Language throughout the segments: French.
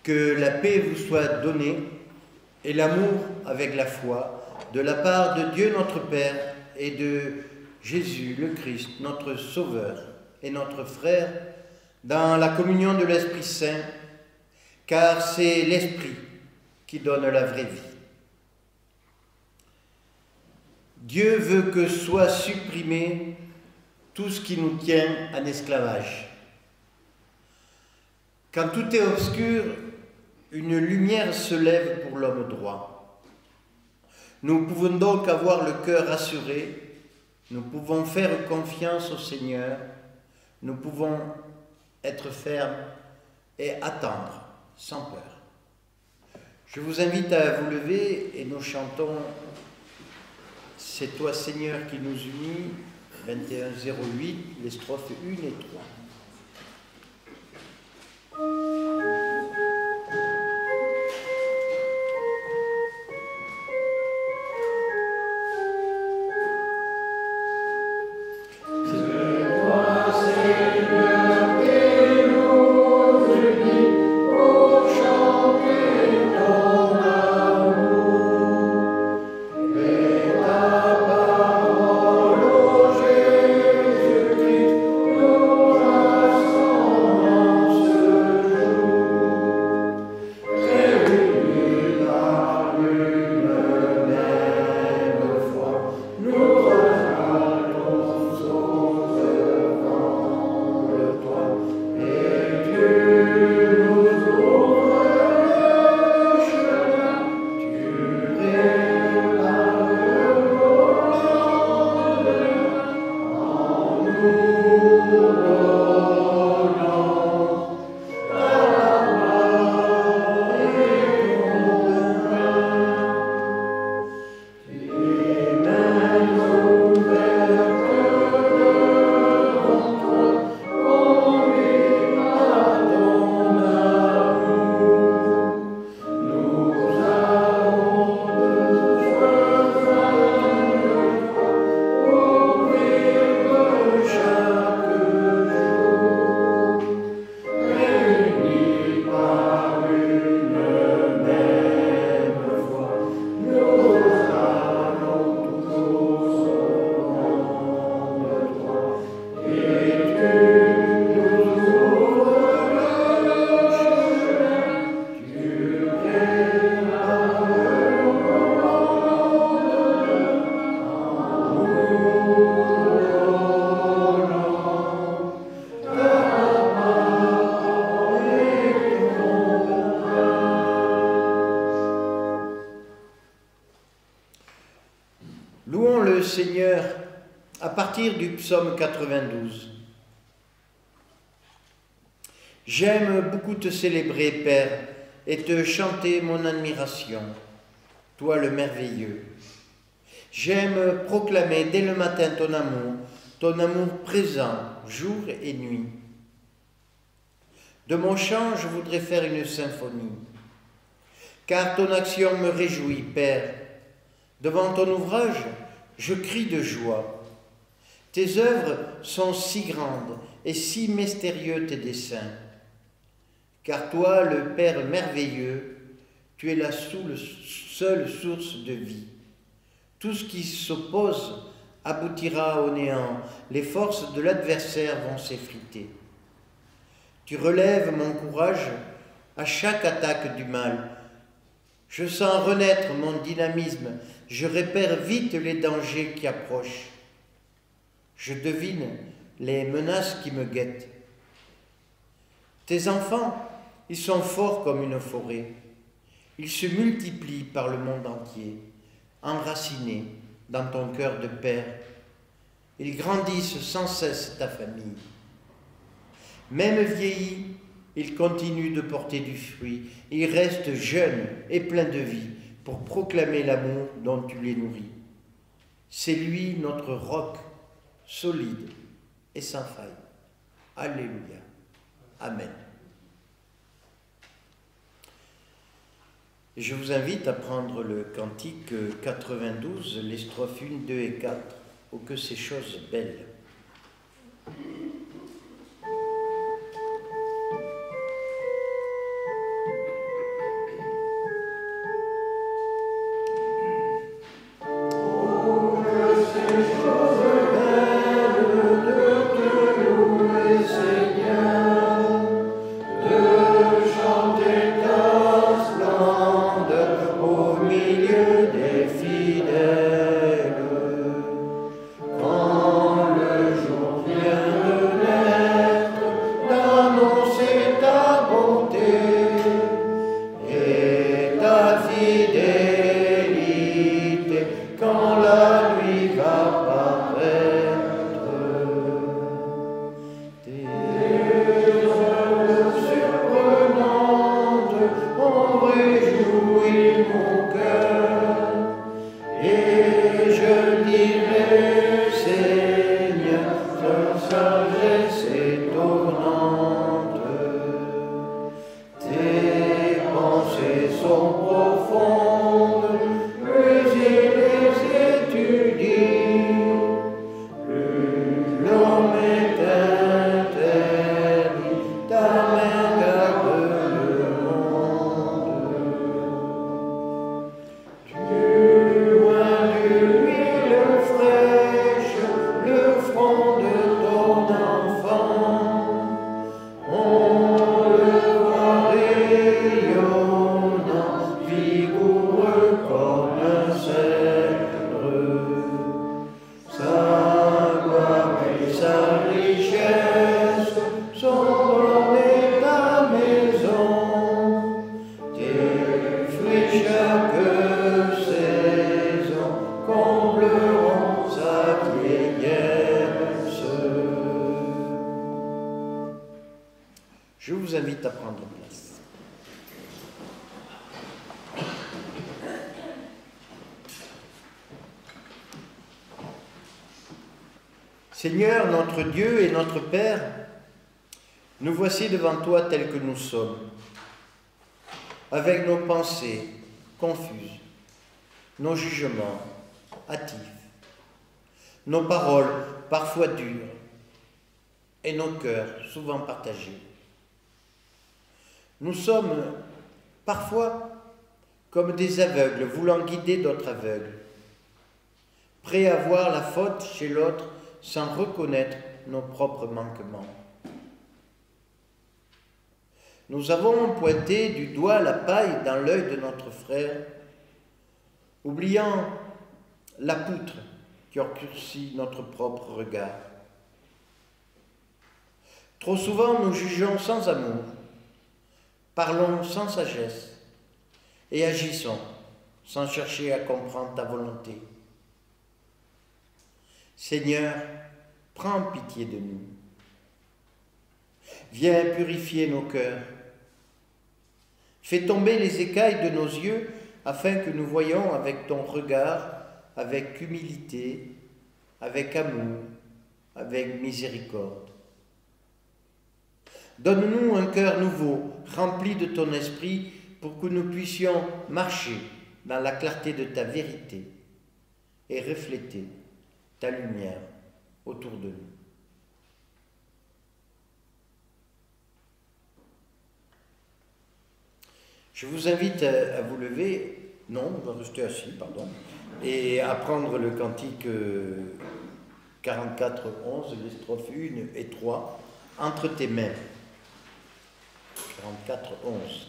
Que la paix vous soit donnée et l'amour avec la foi de la part de Dieu notre Père et de Jésus le Christ, notre Sauveur et notre frère, dans la communion de l'Esprit Saint, car c'est l'Esprit qui donne la vraie vie. Dieu veut que soit supprimé tout ce qui nous tient en esclavage. Quand tout est obscur, une lumière se lève pour l'homme droit. Nous pouvons donc avoir le cœur rassuré, nous pouvons faire confiance au Seigneur, nous pouvons être fermes et attendre sans peur. Je vous invite à vous lever et nous chantons « C'est toi Seigneur qui nous unis » 21-08, les strophes 1 et 3. Louons le Seigneur à partir du psaume 92. J'aime beaucoup te célébrer, Père, et te chanter mon admiration, toi le merveilleux. J'aime proclamer dès le matin ton amour présent, jour et nuit. De mon chant, je voudrais faire une symphonie, car ton action me réjouit, Père. Devant ton ouvrage, je crie de joie. Tes œuvres sont si grandes et si mystérieux tes desseins. Car toi, le Père merveilleux, tu es la seule source de vie. Tout ce qui s'oppose aboutira au néant. Les forces de l'adversaire vont s'effriter. Tu relèves mon courage à chaque attaque du mal. Je sens renaître mon dynamisme. Je repère vite les dangers qui approchent. Je devine les menaces qui me guettent. Tes enfants, ils sont forts comme une forêt. Ils se multiplient par le monde entier, enracinés dans ton cœur de père. Ils grandissent sans cesse ta famille. Même vieillis, ils continuent de porter du fruit. Ils restent jeunes et pleins de vie pour proclamer l'amour dont tu les nourris. C'est lui notre roc, solide et sans faille. Alléluia. Amen. Je vous invite à prendre le cantique 92, les strophes 1, 2 et 4, « Oh que ces choses belles ». sont profondes, plus il les étudie, plus l'homme est interdit. Ta main garde le monde. Tu oins d'huile fraîche le front de ton enfant. On le voit rayonnant, vigoureux comme un cèdre. Sa gloire et sa richesse sont ornées ta maison. Tes fruits chaque saison combleront sa vieillesse. Je vous invite à prendre place. Seigneur, notre Dieu et notre Père, nous voici devant toi tels que nous sommes, avec nos pensées confuses, nos jugements hâtifs, nos paroles parfois dures et nos cœurs souvent partagés. Nous sommes parfois comme des aveugles voulant guider d'autres aveugles, prêts à voir la faute chez l'autre sans reconnaître nos propres manquements. Nous avons pointé du doigt la paille dans l'œil de notre frère, oubliant la poutre qui obscurcit notre propre regard. Trop souvent, nous jugeons sans amour, parlons sans sagesse et agissons sans chercher à comprendre ta volonté. Seigneur, prends pitié de nous. Viens purifier nos cœurs. Fais tomber les écailles de nos yeux afin que nous voyions avec ton regard, avec humilité, avec amour, avec miséricorde. Donne-nous un cœur nouveau, rempli de ton esprit, pour que nous puissions marcher dans la clarté de ta vérité et refléter ta lumière autour de nous. Je vous invite à vous lever, non, on va rester assis, pardon, et à prendre le cantique 44-11, les strophes 1 et 3, entre tes mains. 44-11.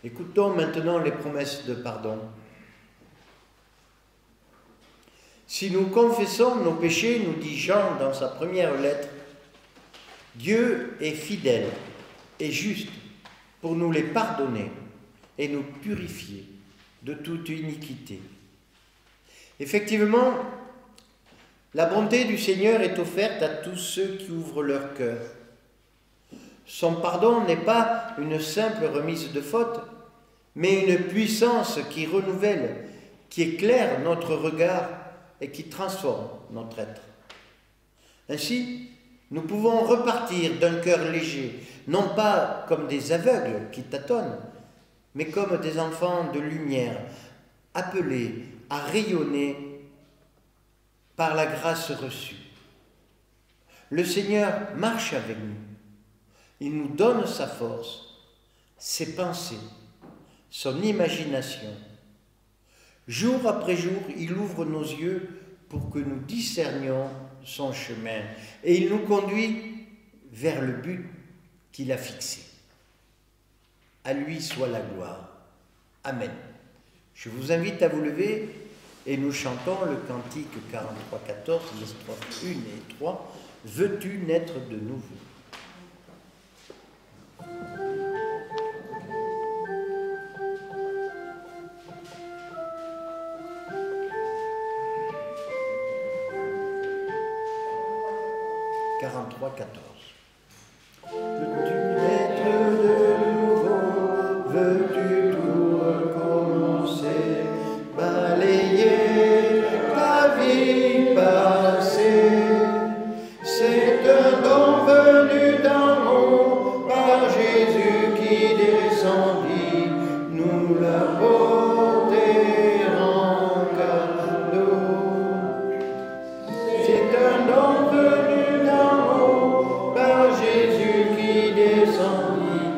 Écoutons maintenant les promesses de pardon. Si nous confessons nos péchés, nous dit Jean dans sa première lettre, Dieu est fidèle et juste pour nous les pardonner et nous purifier de toute iniquité. Effectivement, la bonté du Seigneur est offerte à tous ceux qui ouvrent leur cœur. Son pardon n'est pas une simple remise de faute, mais une puissance qui renouvelle, qui éclaire notre regard et qui transforme notre être. Ainsi, nous pouvons repartir d'un cœur léger, non pas comme des aveugles qui tâtonnent, mais comme des enfants de lumière, appelés à rayonner par la grâce reçue. Le Seigneur marche avec nous. Il nous donne sa force, ses pensées, son imagination. Jour après jour, il ouvre nos yeux pour que nous discernions son chemin et il nous conduit vers le but qu'il a fixé. À lui soit la gloire. Amen. Je vous invite à vous lever et nous chantons le cantique 43-14, les strophes 1 et 3. Veux-tu naître de nouveau? Veux-tu naître de nouveau? Veux-tu tout recommencer? Balayer ta vie passée? C'est un don venu d'en haut par Jésus qui descendit, nous l'apporter en cadeau. C'est un don venu d'en haut par Jésus qui descendit,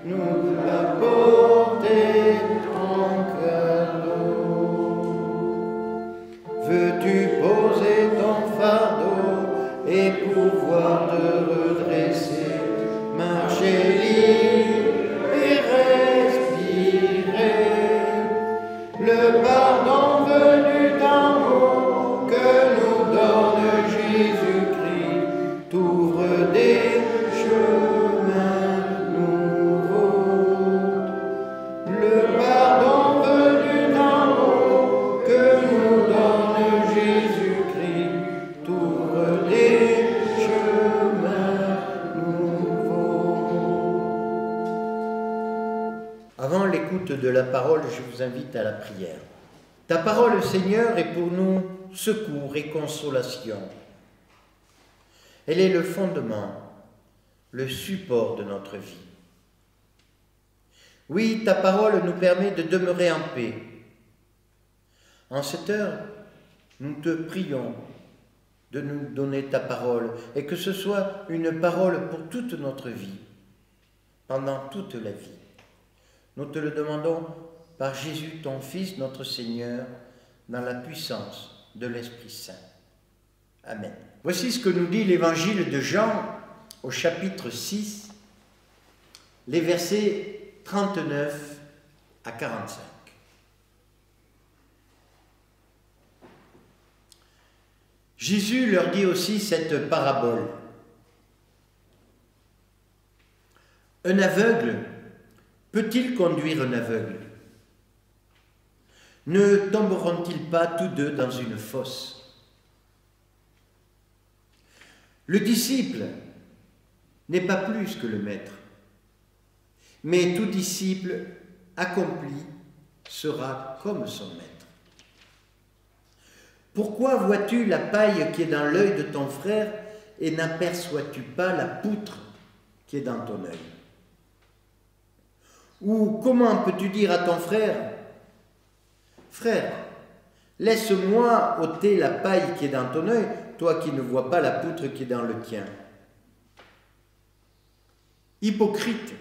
nous l'apporter en cadeau. Veux-tu poser ton fardeau et pouvoir te redresser, marcher libre et respirer? Le pardon venu d'en haut que nous donne Jésus-Christ t'ouvre des chemins nouveaux. Le pardon venu d'en haut que nous donne Jésus-Christ t'ouvre des chemins nouveaux. Avant l'écoute de la parole, je vous invite à la prière. Ta parole, Seigneur, est pour nous secours et consolation. Elle est le fondement, le support de notre vie. Oui, ta parole nous permet de demeurer en paix. En cette heure, nous te prions de nous donner ta parole et que ce soit une parole pour toute notre vie, pendant toute la vie. Nous te le demandons par Jésus, ton Fils, notre Seigneur, dans la puissance de l'Esprit Saint. Amen. Voici ce que nous dit l'Évangile de Jean au chapitre 6, les versets 39 à 45. Jésus leur dit aussi cette parabole. Un aveugle peut-il conduire un aveugle? Ne tomberont-ils pas tous deux dans une fosse? Le disciple n'est pas plus que le maître, mais tout disciple accompli sera comme son maître. Pourquoi vois-tu la paille qui est dans l'œil de ton frère et n'aperçois-tu pas la poutre qui est dans ton œil? Ou comment peux-tu dire à ton frère, « Frère, laisse-moi ôter la paille qui est dans ton œil, toi qui ne vois pas la poutre qui est dans le tien. » Hypocrite,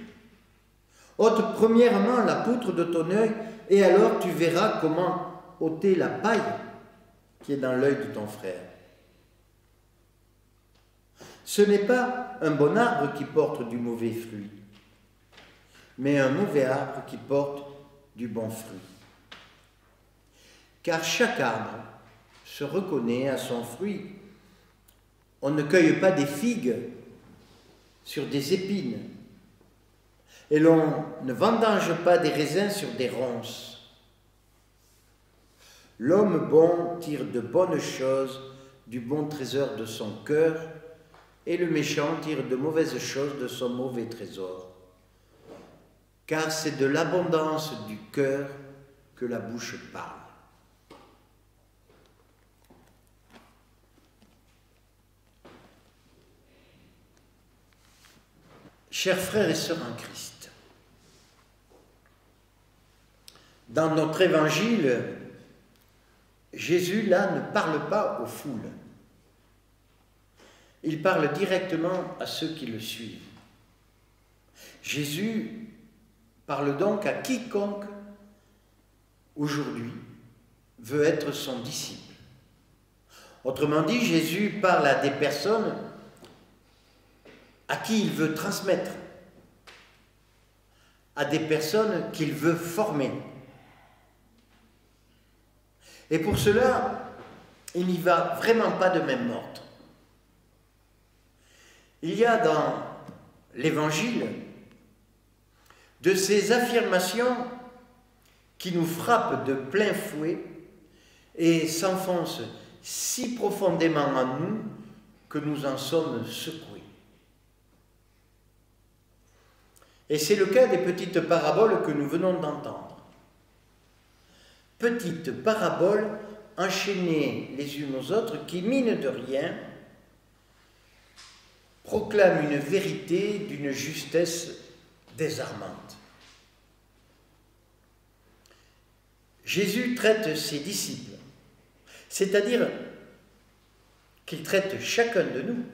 ôte premièrement la poutre de ton œil, et alors tu verras comment ôter la paille qui est dans l'œil de ton frère. Ce n'est pas un bon arbre qui porte du mauvais fruit, mais un mauvais arbre qui porte du bon fruit. Car chaque arbre se reconnaît à son fruit. On ne cueille pas des figues sur des épines, et l'on ne vendange pas des raisins sur des ronces. L'homme bon tire de bonnes choses du bon trésor de son cœur, et le méchant tire de mauvaises choses de son mauvais trésor. Car c'est de l'abondance du cœur que la bouche parle. Chers frères et sœurs en Christ, dans notre évangile, Jésus, là, ne parle pas aux foules. Il parle directement à ceux qui le suivent. Jésus parle donc à quiconque, aujourd'hui, veut être son disciple. Autrement dit, Jésus parle à des personnes à qui il veut transmettre, à des personnes qu'il veut former. Et pour cela, il n'y va vraiment pas de même ordre. Il y a dans l'Évangile de ces affirmations qui nous frappent de plein fouet et s'enfoncent si profondément en nous que nous en sommes secoués. Et c'est le cas des petites paraboles que nous venons d'entendre. Petites paraboles enchaînées les unes aux autres qui, mine de rien, proclament une vérité d'une justesse désarmante. Jésus traite ses disciples, c'est-à-dire qu'il traite chacun de nous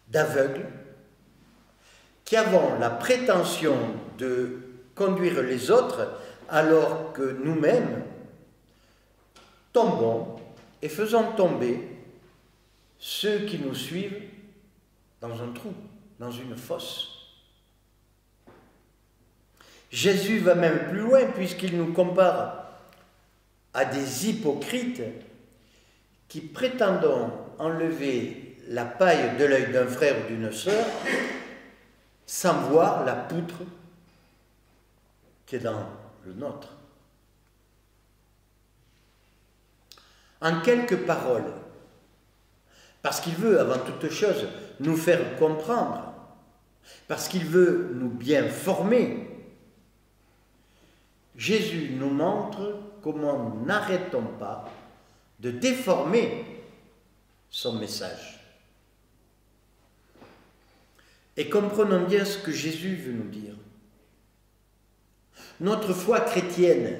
d'aveugles qui avons la prétention de conduire les autres alors que nous-mêmes tombons et faisons tomber ceux qui nous suivent dans un trou, dans une fosse. Jésus va même plus loin puisqu'il nous compare à des hypocrites qui prétendent enlever la paille de l'œil d'un frère ou d'une sœur sans voir la poutre qui est dans le nôtre. En quelques paroles, parce qu'il veut avant toute chose nous faire comprendre, parce qu'il veut nous bien former, Jésus nous montre comment n'arrêtons pas de déformer son message. Et comprenons bien ce que Jésus veut nous dire. Notre foi chrétienne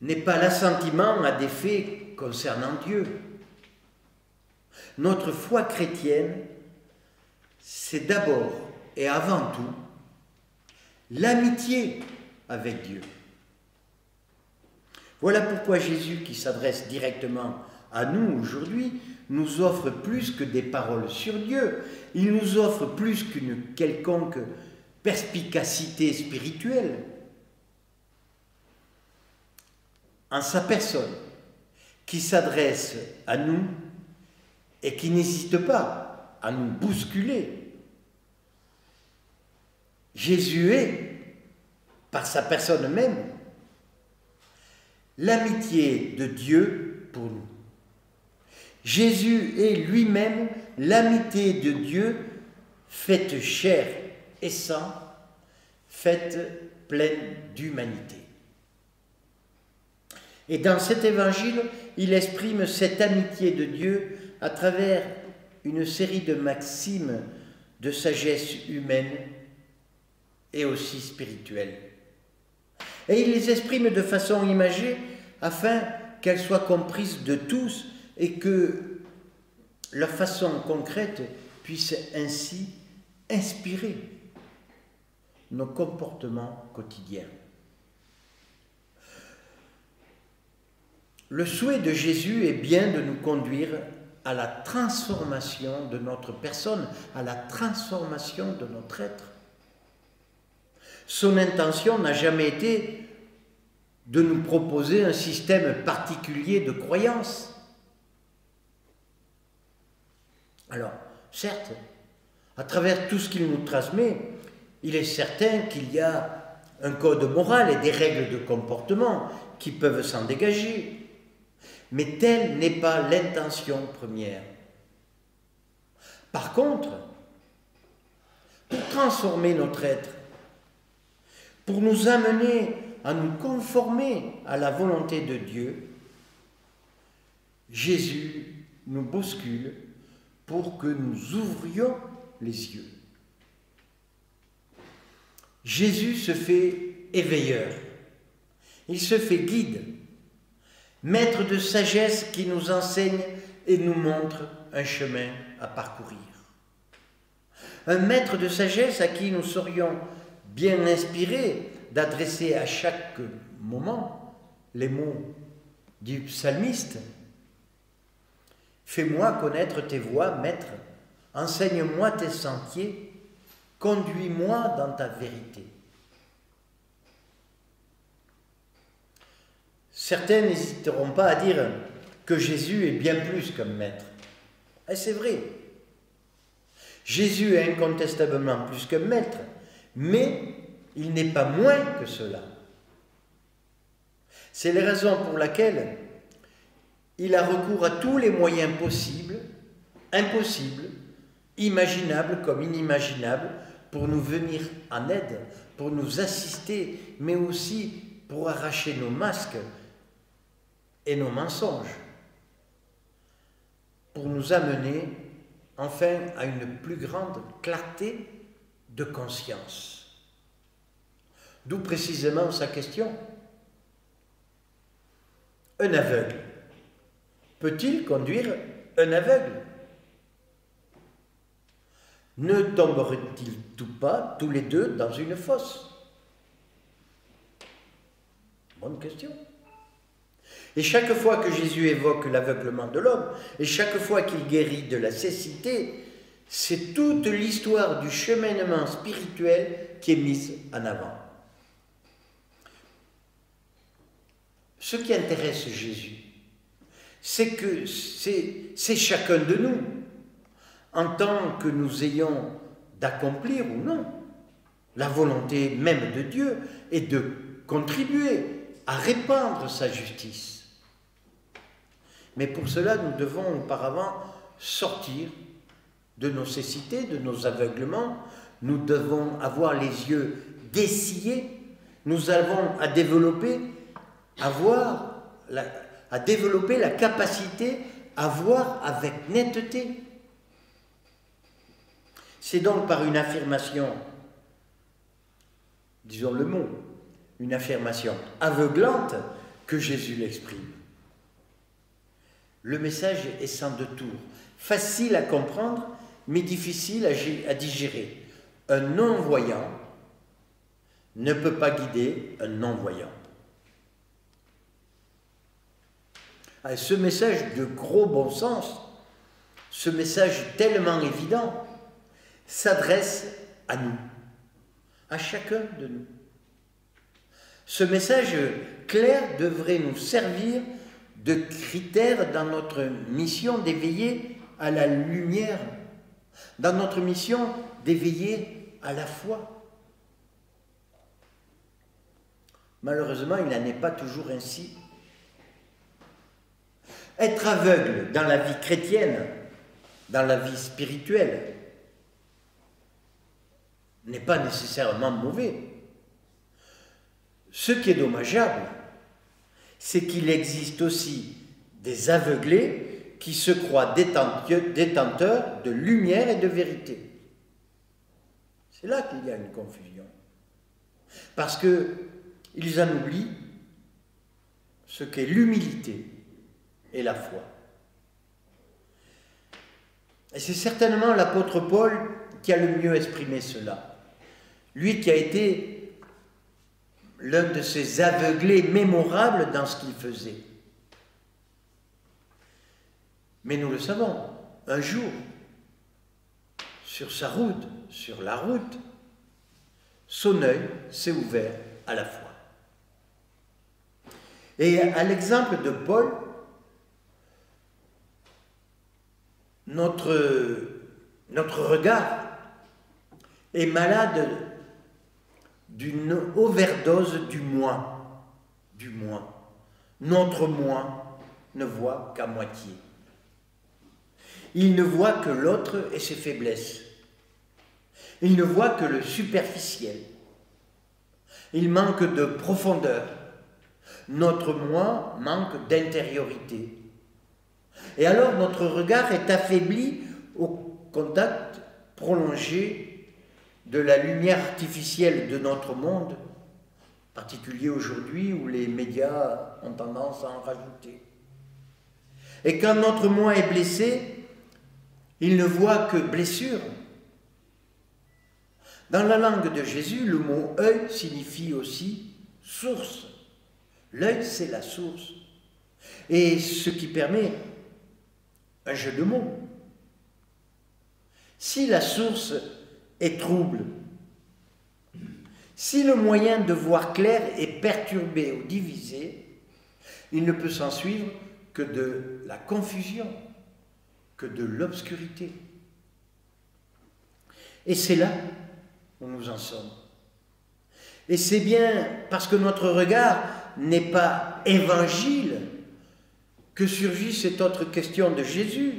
n'est pas l'assentiment à des faits concernant Dieu. Notre foi chrétienne, c'est d'abord et avant tout l'amitié avec Dieu. Voilà pourquoi Jésus, qui s'adresse directement à nous aujourd'hui, nous offre plus que des paroles sur Dieu. Il nous offre plus qu'une quelconque perspicacité spirituelle. En sa personne, qui s'adresse à nous et qui n'hésite pas à nous bousculer. Jésus est, par sa personne même, l'amitié de Dieu pour nous. Jésus est lui-même l'amitié de Dieu faite chair et sang, faite pleine d'humanité. Et dans cet évangile, il exprime cette amitié de Dieu à travers une série de maximes de sagesse humaine et aussi spirituelle. Et il les exprime de façon imagée afin qu'elles soient comprises de tous et que leur façon concrète puisse ainsi inspirer nos comportements quotidiens. Le souhait de Jésus est bien de nous conduire à la transformation de notre personne, à la transformation de notre être. Son intention n'a jamais été de nous proposer un système particulier de croyance. Alors, certes, à travers tout ce qu'il nous transmet, il est certain qu'il y a un code moral et des règles de comportement qui peuvent s'en dégager. Mais telle n'est pas l'intention première. Par contre, pour transformer notre être, pour nous amener à nous conformer à la volonté de Dieu, Jésus nous bouscule pour que nous ouvrions les yeux. Jésus se fait éveilleur, il se fait guide, maître de sagesse qui nous enseigne et nous montre un chemin à parcourir. Un maître de sagesse à qui nous serions bien inspirés d'adresser à chaque moment les mots du psalmiste. Fais-moi connaître tes voies, Maître, enseigne-moi tes sentiers, conduis-moi dans ta vérité. Certains n'hésiteront pas à dire que Jésus est bien plus qu'un maître. Et c'est vrai. Jésus est incontestablement plus qu'un maître, mais il n'est pas moins que cela. C'est la raison pour laquelle il a recours à tous les moyens possibles, impossibles, imaginables comme inimaginables, pour nous venir en aide, pour nous assister, mais aussi pour arracher nos masques et nos mensonges, pour nous amener enfin à une plus grande clarté de conscience. D'où précisément sa question. Un aveugle peut-il conduire un aveugle? Ne tomberaient-ils pas tous les deux dans une fosse? Bonne question. Et chaque fois que Jésus évoque l'aveuglement de l'homme, et chaque fois qu'il guérit de la cécité, c'est toute l'histoire du cheminement spirituel qui est mise en avant. Ce qui intéresse Jésus, c'est que c'est chacun de nous, en tant que nous ayons d'accomplir ou non la volonté même de Dieu et de contribuer à répandre sa justice. Mais pour cela, nous devons auparavant sortir de nos cécités, de nos aveuglements. Nous devons avoir les yeux dessillés. Nous avons à développer la capacité à voir avec netteté. C'est donc par une affirmation, disons le mot, une affirmation aveuglante que Jésus l'exprime. Le message est sans détour, facile à comprendre, mais difficile à digérer. Un non-voyant ne peut pas guider un non-voyant. Ce message de gros bon sens, ce message tellement évident, s'adresse à nous, à chacun de nous. Ce message clair devrait nous servir de critère dans notre mission d'éveiller à la lumière, dans notre mission d'éveiller à la foi. Malheureusement, il n'en est pas toujours ainsi. Être aveugle dans la vie chrétienne, dans la vie spirituelle, n'est pas nécessairement mauvais. Ce qui est dommageable, c'est qu'il existe aussi des aveuglés qui se croient détenteurs de lumière et de vérité. C'est là qu'il y a une confusion. Parce qu'ils en oublient ce qu'est l'humilité et la foi. Et c'est certainement l'apôtre Paul qui a le mieux exprimé cela. Lui qui a été l'un de ces aveuglés mémorables dans ce qu'il faisait. Mais nous le savons, un jour, sur sa route, sur la route, son œil s'est ouvert à la foi. Et à l'exemple de Paul, notre regard est malade d'une overdose du moi. Du moi. Notre moi ne voit qu'à moitié. Il ne voit que l'autre et ses faiblesses. Il ne voit que le superficiel. Il manque de profondeur. Notre moi manque d'intériorité. Et alors notre regard est affaibli au contact prolongé de la lumière artificielle de notre monde, en particulier aujourd'hui où les médias ont tendance à en rajouter. Et quand notre moi est blessé, il ne voit que blessure. Dans la langue de Jésus, le mot « œil » signifie aussi « source ». L'œil, c'est la source. Et ce qui permet un jeu de mots. Si la source est trouble, si le moyen de voir clair est perturbé ou divisé, il ne peut s'en suivre que de la confusion, que de l'obscurité. Et c'est là où nous en sommes. Et c'est bien parce que notre regard n'est pas évangile que surgit cette autre question de Jésus.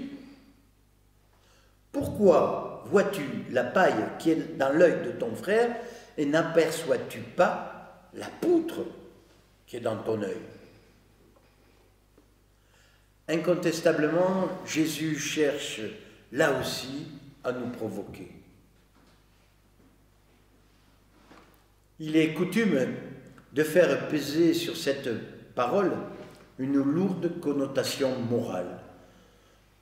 Pourquoi vois-tu la paille qui est dans l'œil de ton frère et n'aperçois-tu pas la poutre qui est dans ton œil? Incontestablement, Jésus cherche là aussi à nous provoquer. Il est coutume de faire peser sur cette parole une lourde connotation morale,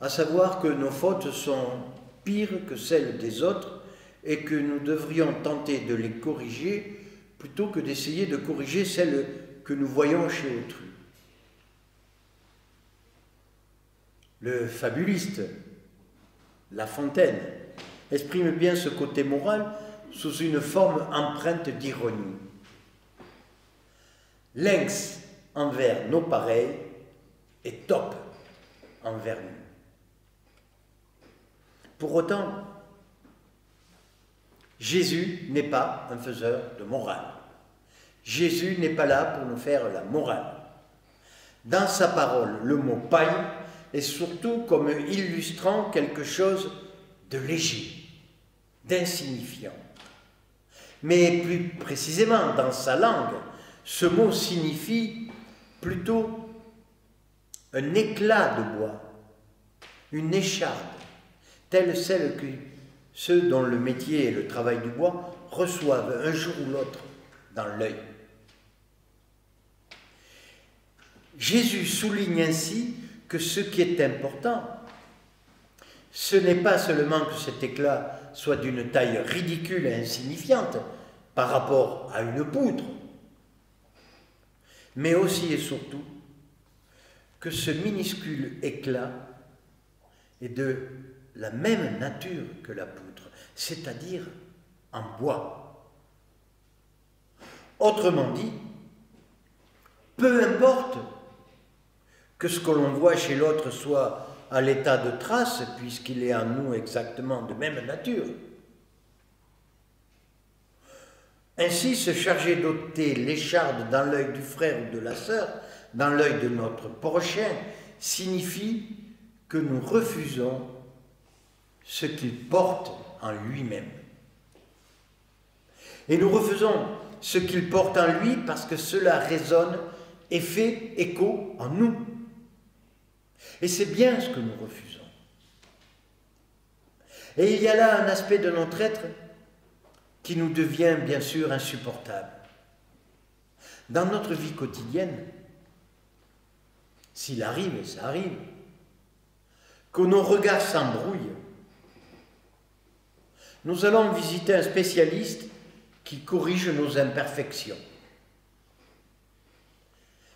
à savoir que nos fautes sont pires que celles des autres et que nous devrions tenter de les corriger plutôt que d'essayer de corriger celles que nous voyons chez autrui. Le fabuliste La Fontaine exprime bien ce côté moral sous une forme empreinte d'ironie. Lynx envers nos pareils et top envers nous. Pour autant, Jésus n'est pas un faiseur de morale. Jésus n'est pas là pour nous faire la morale. Dans sa parole, le mot « paille » est surtout comme illustrant quelque chose de léger, d'insignifiant. Mais plus précisément, dans sa langue, ce mot signifie plutôt un éclat de bois, une écharde, telle celle que ceux dont le métier et le travail du bois reçoivent un jour ou l'autre dans l'œil. Jésus souligne ainsi que ce qui est important, ce n'est pas seulement que cet éclat soit d'une taille ridicule et insignifiante par rapport à une poutre, mais aussi et surtout que ce minuscule éclat est de la même nature que la poutre, c'est-à-dire en bois. Autrement dit, peu importe que ce que l'on voit chez l'autre soit à l'état de trace, puisqu'il est en nous exactement de même nature. Ainsi, se charger d'ôter l'écharde dans l'œil du frère ou de la sœur, dans l'œil de notre prochain, signifie que nous refusons ce qu'il porte en lui-même. Et nous refusons ce qu'il porte en lui parce que cela résonne et fait écho en nous. Et c'est bien ce que nous refusons. Et il y a là un aspect de notre être qui nous devient bien sûr insupportable. Dans notre vie quotidienne, s'il arrive, et ça arrive, que nos regards s'embrouillent, nous allons visiter un spécialiste qui corrige nos imperfections.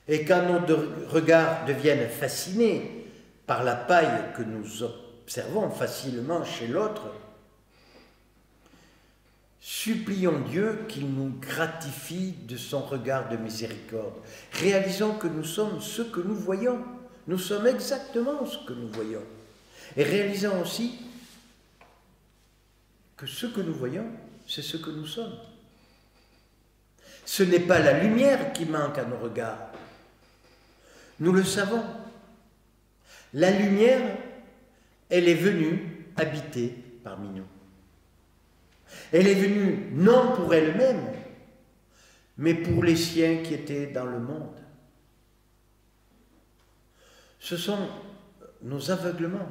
Et quand nos regards deviennent fascinés par la paille que nous observons facilement chez l'autre, supplions Dieu qu'il nous gratifie de son regard de miséricorde. Réalisons que nous sommes ce que nous voyons. Nous sommes exactement ce que nous voyons. Et réalisons aussi que ce que nous voyons, c'est ce que nous sommes. Ce n'est pas la lumière qui manque à nos regards. Nous le savons. La lumière, elle est venue habiter parmi nous. Elle est venue non pour elle-même, mais pour les siens qui étaient dans le monde. Ce sont nos aveuglements.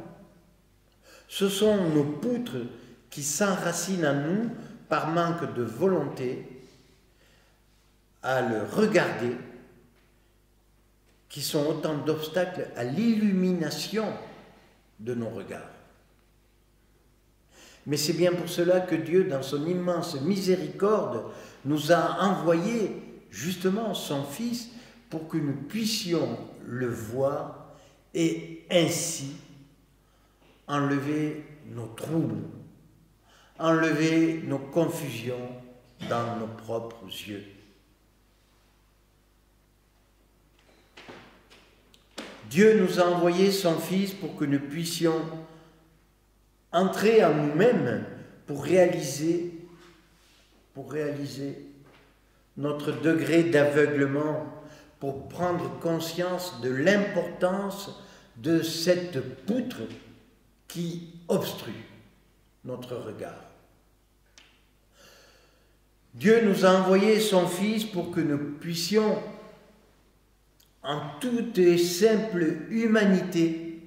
Ce sont nos poutres qui s'enracinent en nous par manque de volonté à le regarder, qui sont autant d'obstacles à l'illumination de nos regards. Mais c'est bien pour cela que Dieu, dans son immense miséricorde, nous a envoyé justement son Fils pour que nous puissions le voir et ainsi enlever nos troubles, enlever nos confusions dans nos propres yeux. Dieu nous a envoyé son Fils pour que nous puissions entrer en nous-mêmes pour réaliser notre degré d'aveuglement, pour prendre conscience de l'importance de cette poutre qui obstrue notre regard. Dieu nous a envoyé son Fils pour que nous puissions, en toute et simple humanité,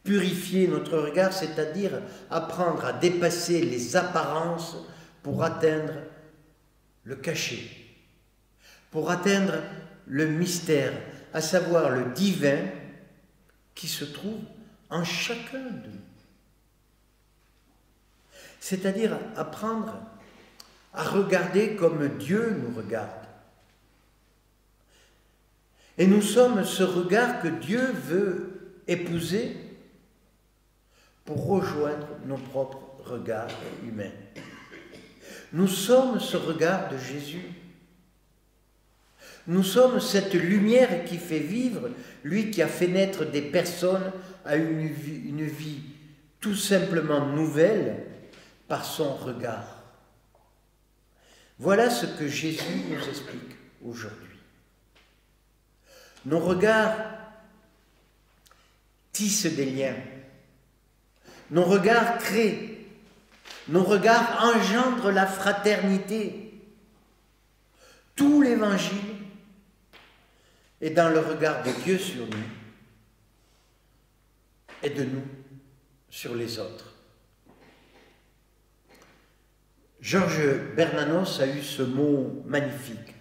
purifier notre regard, c'est-à-dire apprendre à dépasser les apparences pour atteindre le cachet, pour atteindre le mystère, à savoir le divin qui se trouve en chacun de nous. C'est-à-dire apprendre à regarder comme Dieu nous regarde. Et nous sommes ce regard que Dieu veut épouser pour rejoindre nos propres regards humains. Nous sommes ce regard de Jésus. Nous sommes cette lumière qui fait vivre, lui qui a fait naître des personnes à une vie tout simplement nouvelle par son regard. Voilà ce que Jésus nous explique aujourd'hui. Nos regards tissent des liens. Nos regards créent. Nos regards engendrent la fraternité. Tout l'Évangile est dans le regard de Dieu sur nous et de nous sur les autres. Georges Bernanos a eu ce mot magnifique.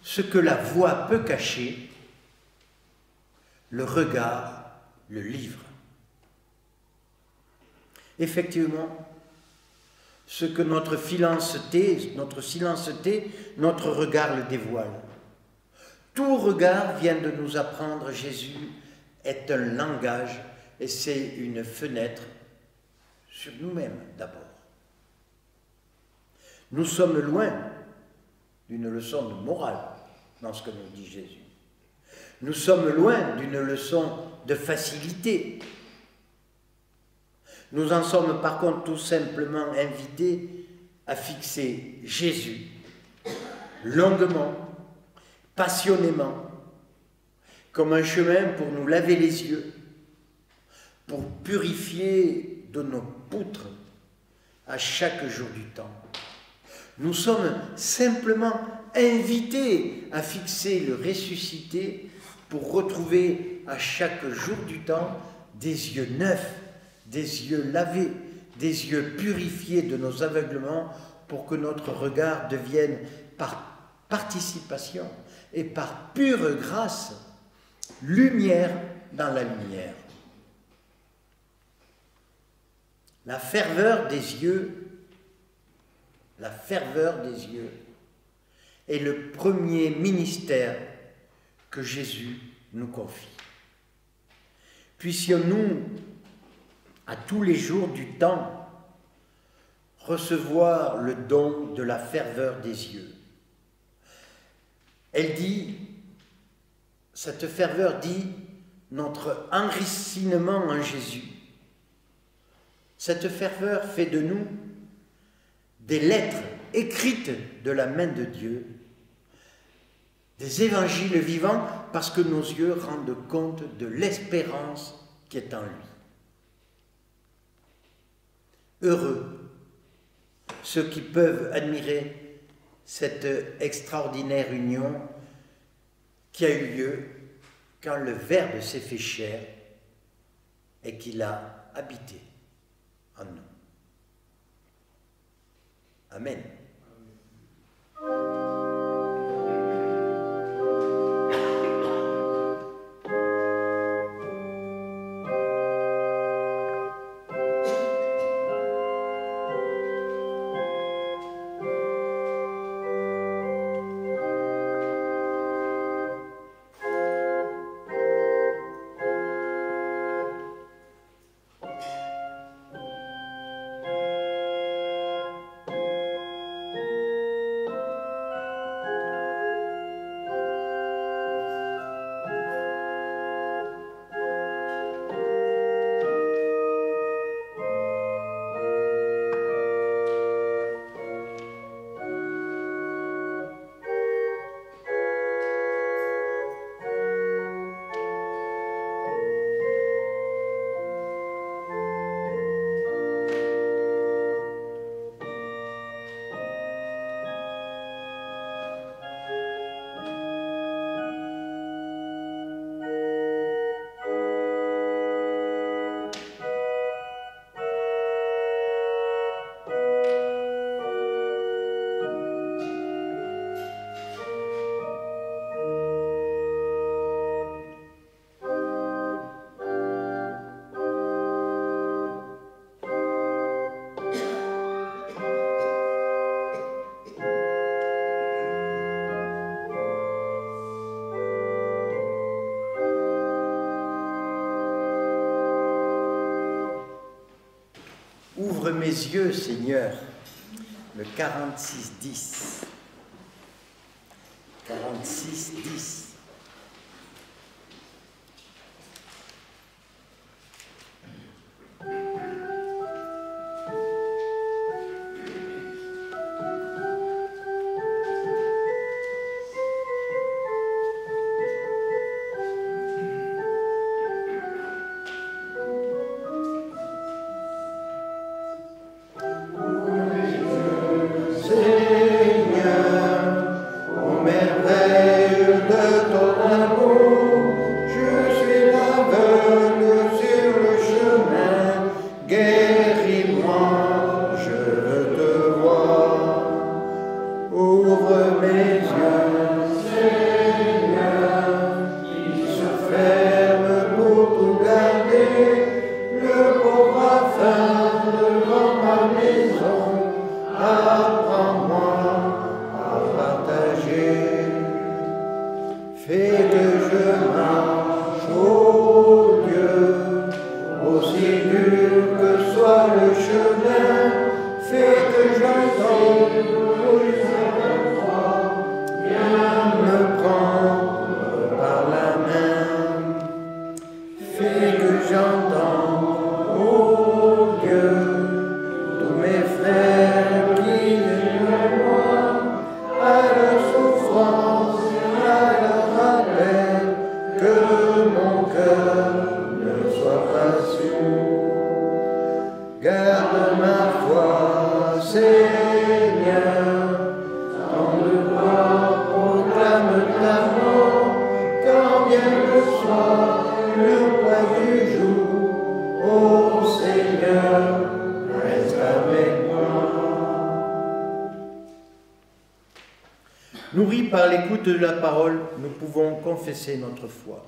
Ce que la voix peut cacher, le regard le livre. Effectivement, ce que notre silence tait, notre regard le dévoile. Tout regard vient de nous apprendre Jésus est un langage et c'est une fenêtre sur nous-mêmes d'abord. Nous sommes loin d'une leçon de morale dans ce que nous dit Jésus. Nous sommes loin d'une leçon de facilité. Nous en sommes par contre tout simplement invités à fixer Jésus longuement, passionnément, comme un chemin pour nous laver les yeux, pour purifier de nos poutres à chaque jour du temps. Nous sommes simplement invités à fixer le ressuscité pour retrouver à chaque jour du temps des yeux neufs, des yeux lavés, des yeux purifiés de nos aveuglements pour que notre regard devienne par participation et par pure grâce lumière dans la lumière. La ferveur des yeux est le premier ministère que Jésus nous confie. Puissions-nous, à tous les jours du temps, recevoir le don de la ferveur des yeux. Cette ferveur dit notre enracinement en Jésus. Cette ferveur fait de nous des lettres écrites de la main de Dieu, des évangiles vivants, parce que nos yeux rendent compte de l'espérance qui est en lui. Heureux ceux qui peuvent admirer cette extraordinaire union qui a eu lieu quand le Verbe s'est fait chair et qu'il a habité en nous. Amen. Ouvre mes yeux, Seigneur, le 46-10. 46-10. Nourris par l'écoute de la parole, nous pouvons confesser notre foi.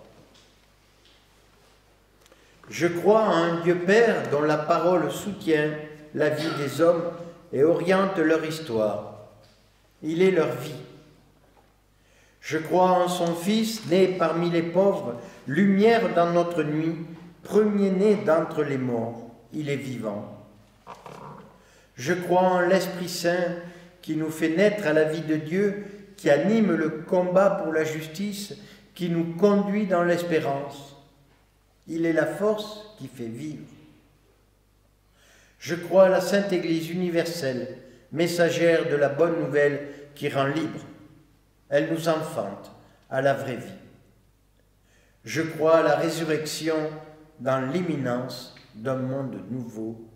Je crois en un Dieu Père dont la parole soutient la vie des hommes et oriente leur histoire. Il est leur vie. Je crois en son Fils, né parmi les pauvres, lumière dans notre nuit, premier-né d'entre les morts. Il est vivant. Je crois en l'Esprit Saint qui nous fait naître à la vie de Dieu, qui anime le combat pour la justice, qui nous conduit dans l'espérance. Il est la force qui fait vivre. Je crois à la Sainte Église universelle, messagère de la bonne nouvelle qui rend libre. Elle nous enfante à la vraie vie. Je crois à la résurrection dans l'imminence d'un monde nouveau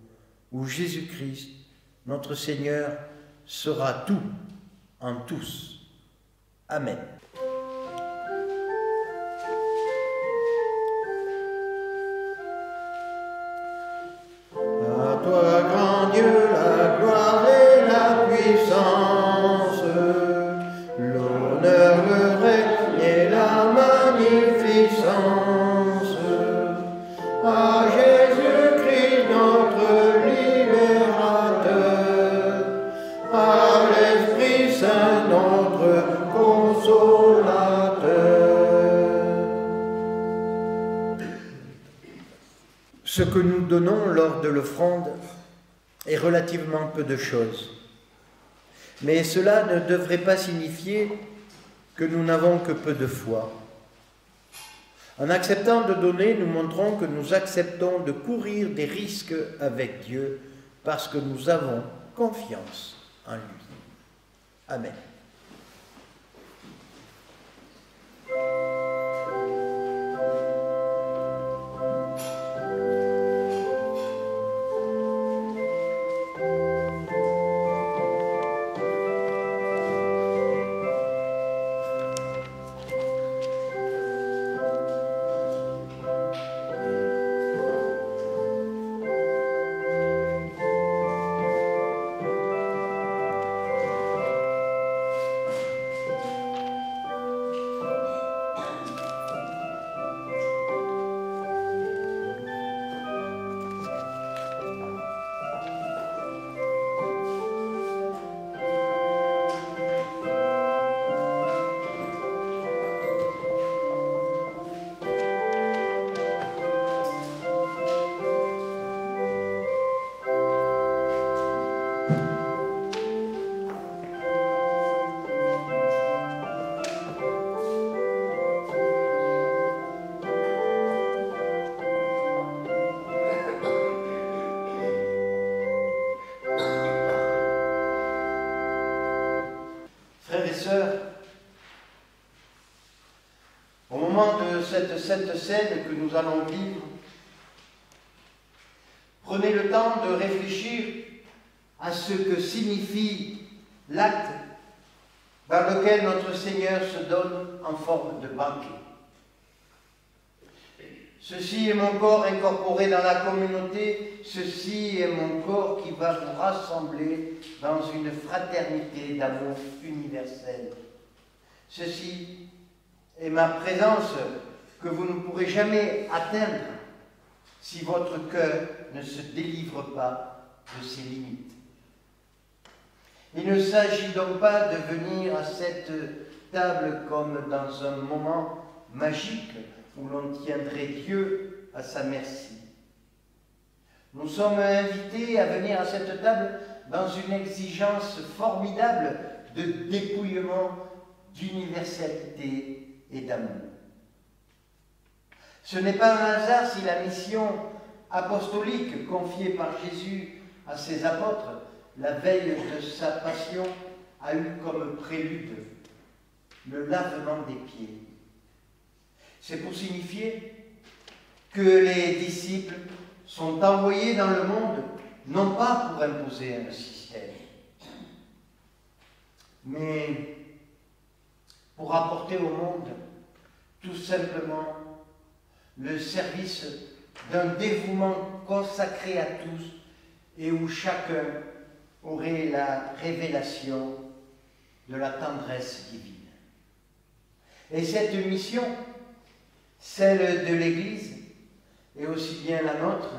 où Jésus-Christ, notre Seigneur, sera tout en tous. Amen. À toi, grand Dieu, la gloire et la puissance, l'honneur, le règne et la magnificence. À Jésus-Christ, notre libérateur, à l'Esprit Saint, notre consolateur. Ce que nous donnons lors de l'offrande est relativement peu de choses. Mais cela ne devrait pas signifier que nous n'avons que peu de foi. En acceptant de donner, nous montrons que nous acceptons de courir des risques avec Dieu parce que nous avons confiance en lui. Amen. Frères et sœurs, au moment de cette sainte scène que nous allons vivre, prenez le temps de réfléchir à ce que signifie l'acte dans lequel notre Seigneur se donne en forme de banquet. Ceci est mon corps incorporé dans la communauté, ceci est mon corps qui va vous rassembler dans une fraternité d'amour universel. Ceci est ma présence que vous ne pourrez jamais atteindre si votre cœur ne se délivre pas de ses limites. Il ne s'agit donc pas de venir à cette table comme dans un moment magique où l'on tiendrait Dieu à sa merci. Nous sommes invités à venir à cette table dans une exigence formidable de dépouillement, d'universalité et d'amour. Ce n'est pas un hasard si la mission apostolique confiée par Jésus à ses apôtres la veille de sa passion a eu comme prélude le lavement des pieds. C'est pour signifier que les disciples sont envoyés dans le monde, non pas pour imposer un système, mais pour apporter au monde tout simplement le service d'un dévouement consacré à tous et où chacun aurait la révélation de la tendresse divine. Et cette mission, celle de l'Église, et aussi bien la nôtre,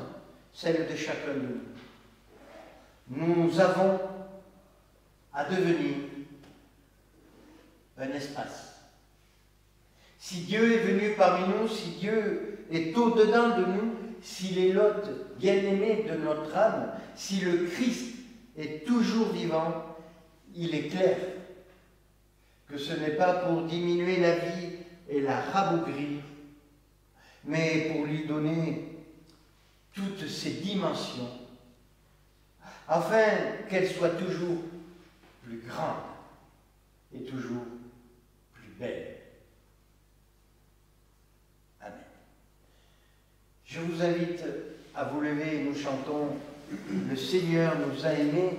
celle de chacun de nous. Nous avons à devenir un espace. Si Dieu est venu parmi nous, si Dieu est au-dedans de nous, s'il est l'hôte bien-aimé de notre âme, si le Christ est toujours vivant, il est clair que ce n'est pas pour diminuer la vie et la rabougrir, mais pour lui donner toutes ses dimensions, afin qu'elle soit toujours plus grande et toujours plus belle. Amen. Je vous invite à vous lever et nous chantons « Le Seigneur nous a aimés »,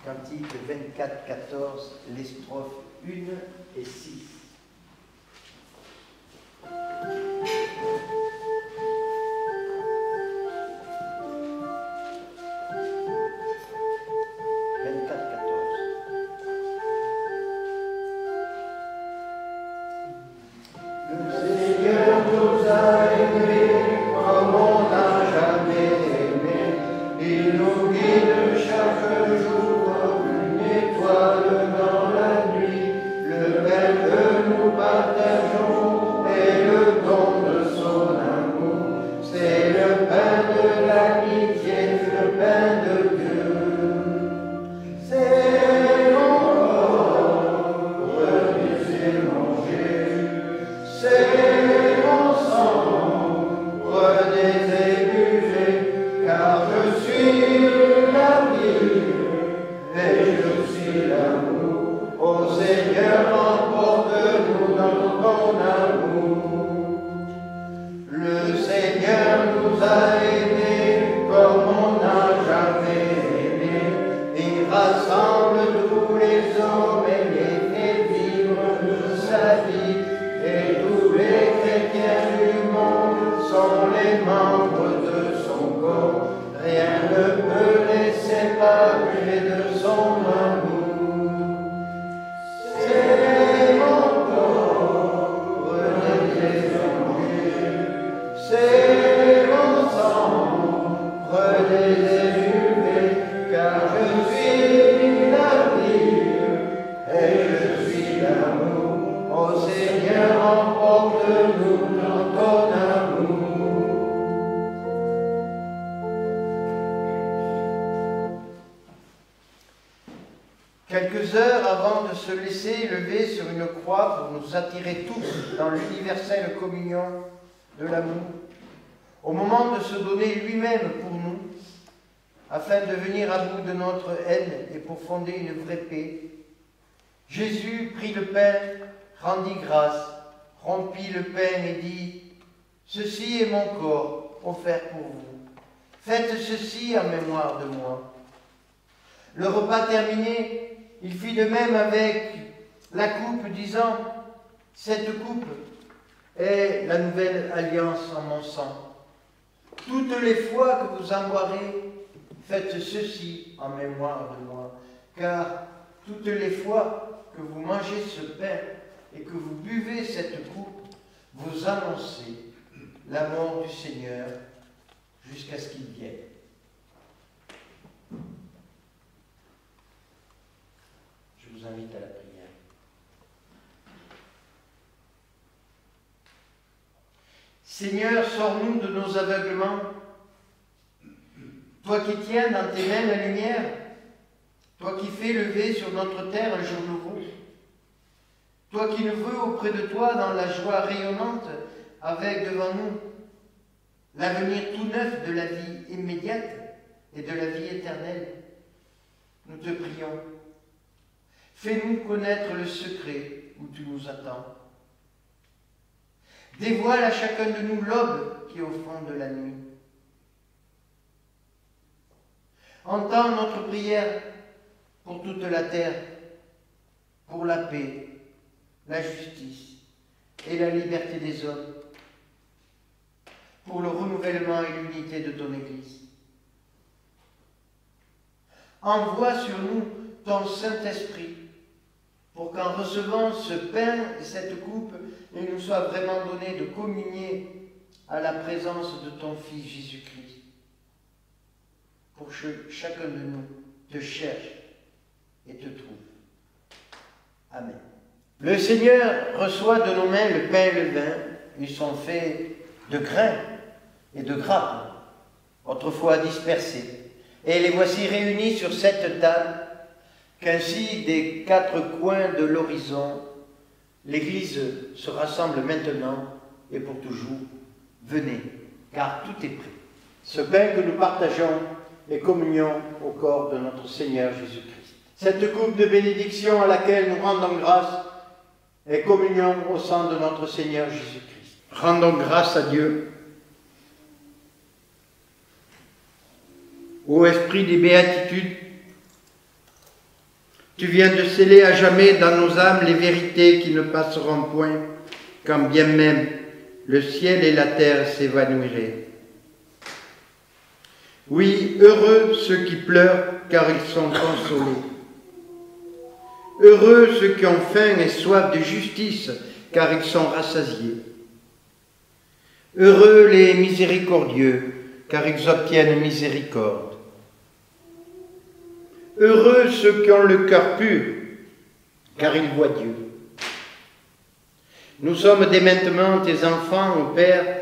cantique 24, 14, les strophes 1 et 6. Quelques heures avant de se laisser lever sur une croix pour nous attirer tous dans l'universelle communion de l'amour, au moment de se donner lui-même pour nous, afin de venir à bout de notre haine et pour fonder une vraie paix, Jésus prit le pain, rendit grâce, rompit le pain et dit « Ceci est mon corps offert pour vous. Faites ceci en mémoire de moi. » Le repas terminé, il fit de même avec la coupe, disant « Cette coupe est la nouvelle alliance en mon sang. Toutes les fois que vous en boirez, faites ceci en mémoire de moi. Car toutes les fois que vous mangez ce pain et que vous buvez cette coupe, vous annoncez la mort du Seigneur jusqu'à ce qu'il vienne. » Je vous invite à la prière. Seigneur, sors-nous de nos aveuglements. Toi qui tiens dans tes mains la lumière, toi qui fais lever sur notre terre un jour nouveau, toi qui nous veux auprès de toi dans la joie rayonnante, avec devant nous l'avenir tout neuf de la vie immédiate et de la vie éternelle, nous te prions. Fais-nous connaître le secret où tu nous attends. Dévoile à chacun de nous l'aube qui est au fond de la nuit. Entends notre prière pour toute la terre, pour la paix, la justice et la liberté des hommes, pour le renouvellement et l'unité de ton Église. Envoie sur nous ton Saint-Esprit, pour qu'en recevant ce pain et cette coupe, il nous soit vraiment donné de communier à la présence de ton Fils Jésus-Christ. Pour que chacun de nous te cherche et te trouve. Amen. Le Seigneur reçoit de nos mains le pain et le vin. Ils sont faits de grains et de grappes, autrefois dispersés. Et les voici réunis sur cette table, qu'ainsi des quatre coins de l'horizon, l'Église se rassemble maintenant et pour toujours. Venez, car tout est prêt. Ce pain que nous partageons et communion au corps de notre Seigneur Jésus-Christ. Cette coupe de bénédiction à laquelle nous rendons grâce est communion au sang de notre Seigneur Jésus-Christ. Rendons grâce à Dieu. Ô Esprit des béatitudes, tu viens de sceller à jamais dans nos âmes les vérités qui ne passeront point, quand bien même le ciel et la terre s'évanouiraient. Oui, heureux ceux qui pleurent, car ils sont consolés. Heureux ceux qui ont faim et soif de justice, car ils sont rassasiés. Heureux les miséricordieux, car ils obtiennent miséricorde. Heureux ceux qui ont le cœur pur, car ils voient Dieu. Nous sommes dès maintenant tes enfants, ô Père,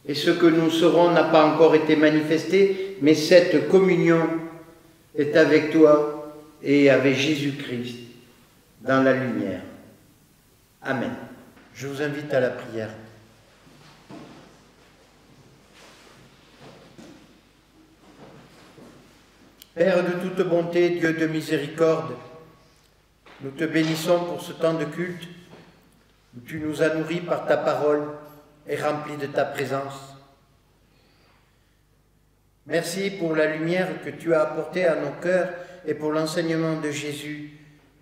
et ce que nous serons n'a pas encore été manifesté, mais cette communion est avec toi et avec Jésus-Christ dans la lumière. Amen. Je vous invite à la prière. Père de toute bonté, Dieu de miséricorde, nous te bénissons pour ce temps de culte où tu nous as nourris par ta parole et remplis de ta présence. Merci pour la lumière que tu as apportée à nos cœurs et pour l'enseignement de Jésus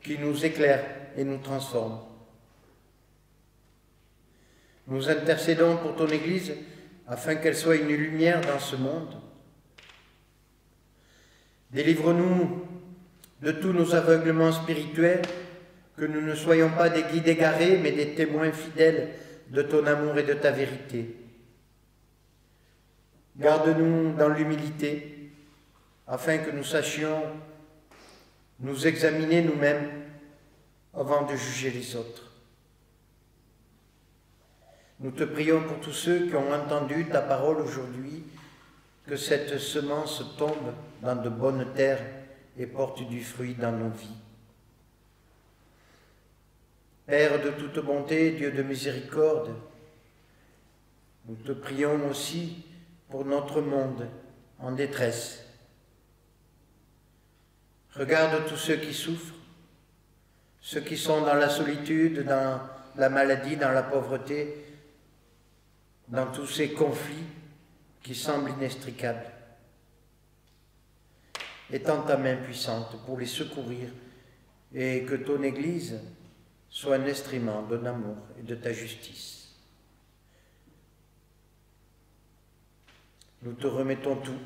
qui nous éclaire et nous transforme. Nous intercédons pour ton Église afin qu'elle soit une lumière dans ce monde. Délivre-nous de tous nos aveuglements spirituels, que nous ne soyons pas des guides égarés, mais des témoins fidèles de ton amour et de ta vérité. Garde-nous dans l'humilité, afin que nous sachions nous examiner nous-mêmes avant de juger les autres. Nous te prions pour tous ceux qui ont entendu ta parole aujourd'hui, que cette semence tombe dans de bonnes terres et porte du fruit dans nos vies. Père de toute bonté, Dieu de miséricorde, nous te prions aussi pour notre monde en détresse. Regarde tous ceux qui souffrent, ceux qui sont dans la solitude, dans la maladie, dans la pauvreté, dans tous ces conflits qui semblent inextricables. Étends ta main puissante pour les secourir et que ton Église soit un instrument de ton amour et de ta justice. Nous te remettons tout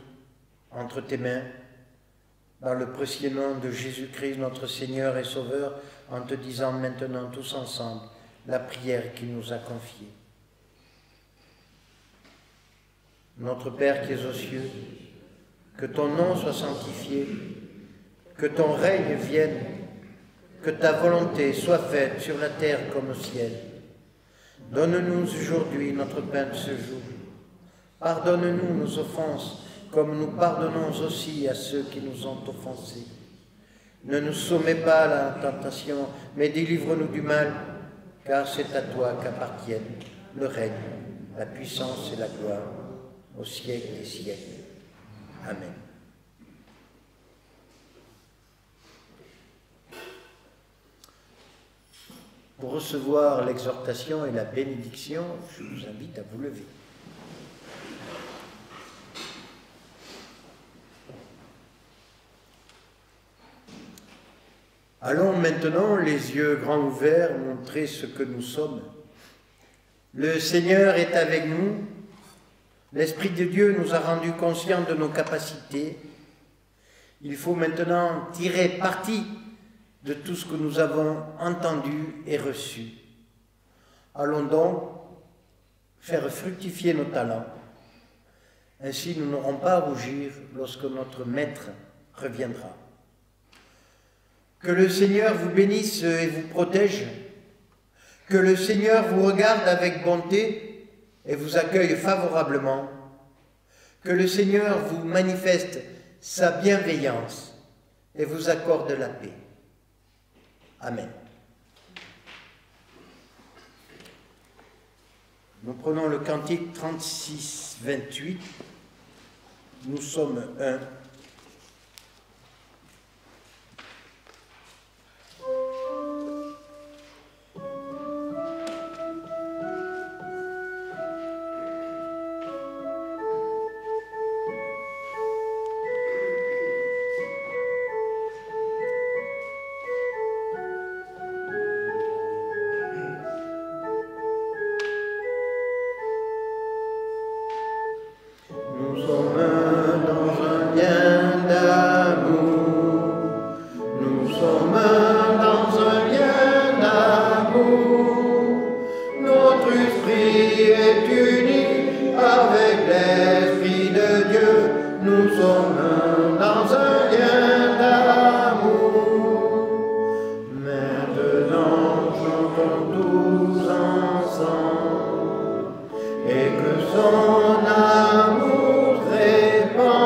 entre tes mains, dans le précieux nom de Jésus-Christ, notre Seigneur et Sauveur, en te disant maintenant tous ensemble la prière qu'il nous a confiée. Notre Père qui es aux cieux, que ton nom soit sanctifié, que ton règne vienne, que ta volonté soit faite sur la terre comme au ciel. Donne-nous aujourd'hui notre pain de ce jour. Pardonne-nous nos offenses, comme nous pardonnons aussi à ceux qui nous ont offensés. Ne nous soumets pas à la tentation, mais délivre-nous du mal, car c'est à toi qu'appartiennent le règne, la puissance et la gloire, au siècle des siècles. Amen. Pour recevoir l'exhortation et la bénédiction, je vous invite à vous lever. Allons maintenant, les yeux grands ouverts, montrer ce que nous sommes. Le Seigneur est avec nous. L'Esprit de Dieu nous a rendus conscients de nos capacités. Il faut maintenant tirer parti de tout ce que nous avons entendu et reçu. Allons donc faire fructifier nos talents. Ainsi, nous n'aurons pas à rougir lorsque notre Maître reviendra. Que le Seigneur vous bénisse et vous protège. Que le Seigneur vous regarde avec bonté et vous accueille favorablement. Que le Seigneur vous manifeste sa bienveillance et vous accorde la paix. Amen. Nous prenons le cantique 36, 28. nous sommes un. Nous sommes un dans un lien d'amour. Nous sommes un dans un lien d'amour. Notre esprit est uni avec l'Esprit de Dieu. Nous sommes un dans un lien d'amour. Maintenant, chantons tous ensemble et que son amour répand.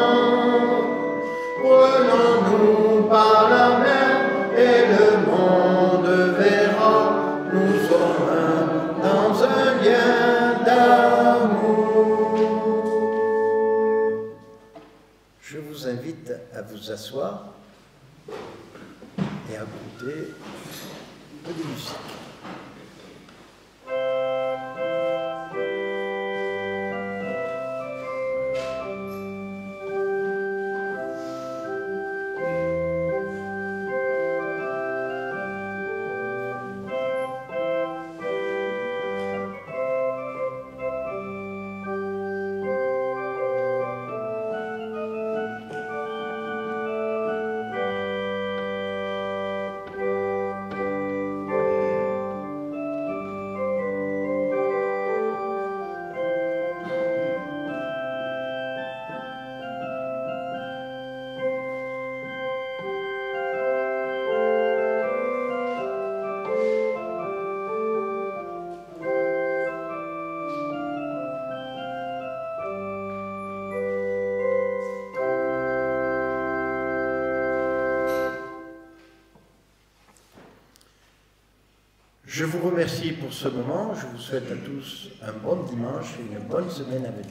Prenons-nous par la main et le monde verra. Nous sommes un dans un lien d'amour. Je vous invite à vous asseoir et à écouter un peu de musique. Je vous remercie pour ce moment. Je vous souhaite à tous un bon dimanche et une bonne semaine à venir.